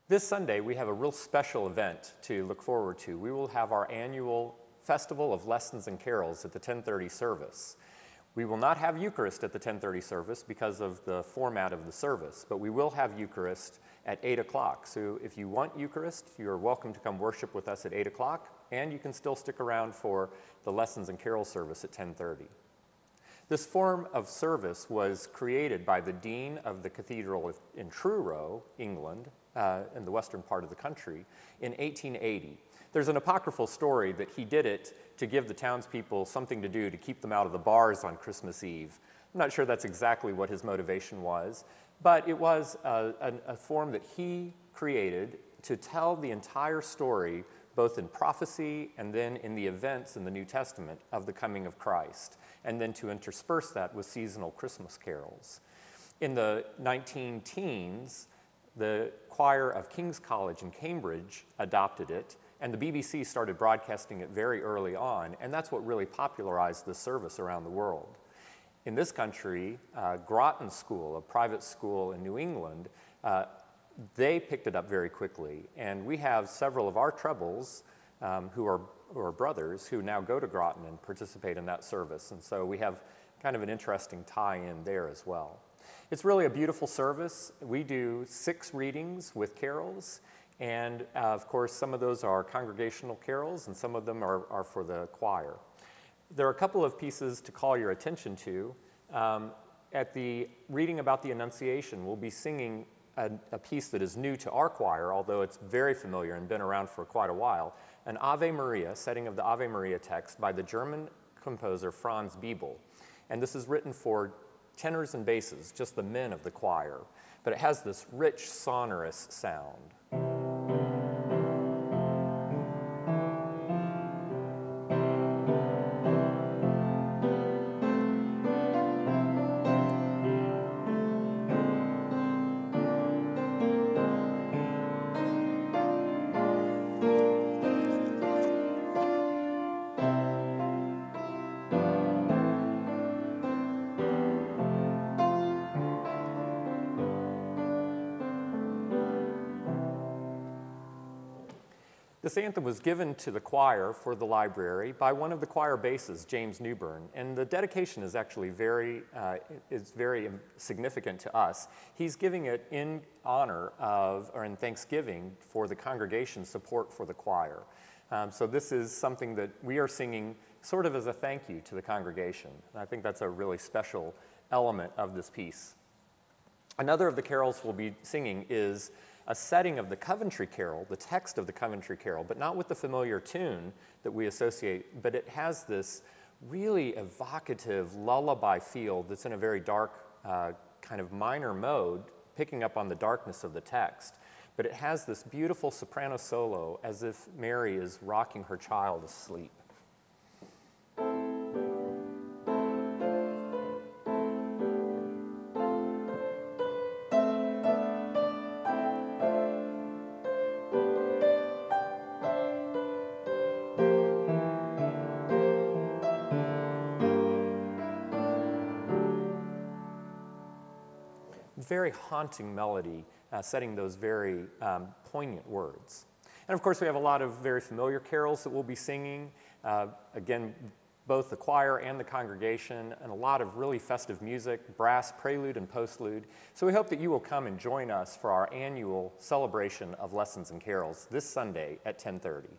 This Sunday, we have a real special event to look forward to. We will have our annual Festival of Lessons and Carols at the 10:30 service. We will not have Eucharist at the 10:30 service because of the format of the service, but we will have Eucharist at 8 o'clock. So if you want Eucharist, you're welcome to come worship with us at 8 o'clock, and you can still stick around for the Lessons and Carol service at 10:30. This form of service was created by the Dean of the Cathedral in Truro, England, in the western part of the country, in 1880. There's an apocryphal story that he did it to give the townspeople something to do to keep them out of the bars on Christmas Eve. I'm not sure that's exactly what his motivation was, but it was a form that he created to tell the entire story, both in prophecy and then in the events in the New Testament of the coming of Christ, and then to intersperse that with seasonal Christmas carols. In the 19-teens, the choir of King's College in Cambridge adopted it, and the BBC started broadcasting it very early on, and that's what really popularized the service around the world. In this country, Groton School, a private school in New England, they picked it up very quickly, and we have several of our trebles who are brothers who now go to Groton and participate in that service, and so we have kind of an interesting tie-in there as well. It's really a beautiful service. We do 6 readings with carols, and of course some of those are congregational carols and some of them are for the choir. There are a couple of pieces to call your attention to. At the reading about the Annunciation, we'll be singing a piece that is new to our choir, although it's very familiar and been around for quite a while, an Ave Maria, setting of the Ave Maria text by the German composer Franz Biebel. And this is written for tenors and basses, just the men of the choir, but it has this rich, sonorous sound. This anthem was given to the choir for the library by one of the choir basses, James Newburn, and the dedication is actually very significant to us. He's giving it in honor of, or in thanksgiving for the congregation's support for the choir. So this is something that we are singing sort of as a thank you to the congregation. And I think that's a really special element of this piece. Another of the carols we'll be singing is a setting of the Coventry Carol, the text of the Coventry Carol, but not with the familiar tune that we associate, but it has this really evocative lullaby feel that's in a very dark kind of minor mode, picking up on the darkness of the text. But it has this beautiful soprano solo as if Mary is rocking her child asleep. Very haunting melody, setting those very poignant words. And of course, we have a lot of very familiar carols that we'll be singing. Again, both the choir and the congregation, and a lot of really festive music, brass, prelude, and postlude. So we hope that you will come and join us for our annual celebration of Lessons and Carols this Sunday at 10:30.